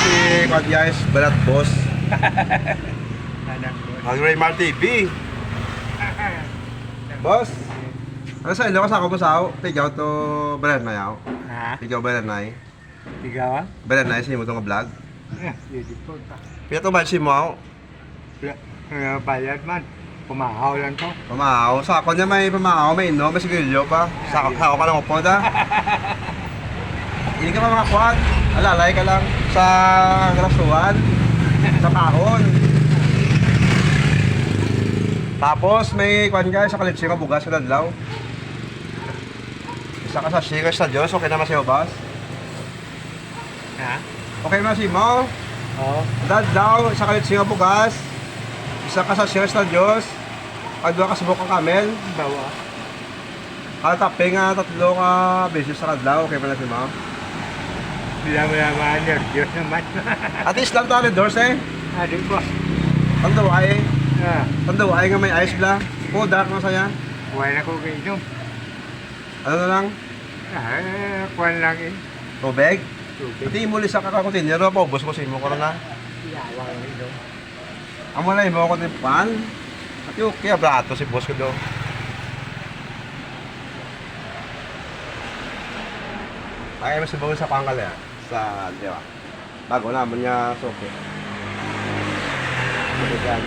si Kwan guys, balat boss. Anak ko. Mag-Raymar TV. Boss, ano sa ilo ka sa ako basaw? Pigaw to balat na yaw. Ha? Pigaw balat na eh. Tigawa? Balat na eh, sinimo itong vlog. Hindi po. Piya to ba si mo? Bayad man. Pumahaw lang to. Pamahaw. Sa ako niya may pamahaw, may inom, may sigilyo pa. Sa ako ka lang upod ha. Hindi ka pa mga kwad. Alalay ka lang sa grasuan. Sa kahon. Tapos may kwan guys, sa kalitsi ka bugas ka dadlaw. Isa ka sa sigas sa Diyos, okay naman sa'yo boss? Ha? Okay naman si mo? Oo. Dadlaw, sa kalitsi ka bugas. Isa ka sa sigas sa Diyos. Kadwa ka sa bukang kamel. Bawa. Katapi nga tatlo ka beses sa kadlaw, okay pa na si mo? Bilang nervyos naman. At least lang tayo doors eh. Adik ko. Tandawaay. Ah, Tandawaay nga may ice bla. Po, dark na saya. kuha na ko kayo. Ano na lang? Kuha lang eh. Tubig? Tubig. Hindi mo lisa ka kakutinero pa, ubos ko sa imo ko na. Yawa lang ito. Amo na imo ko din pan. At yung kaya brato si boss ko do. Ay, mas bago sa pangkal ya. Sa, di ba? Bago naman niya soke. Yan.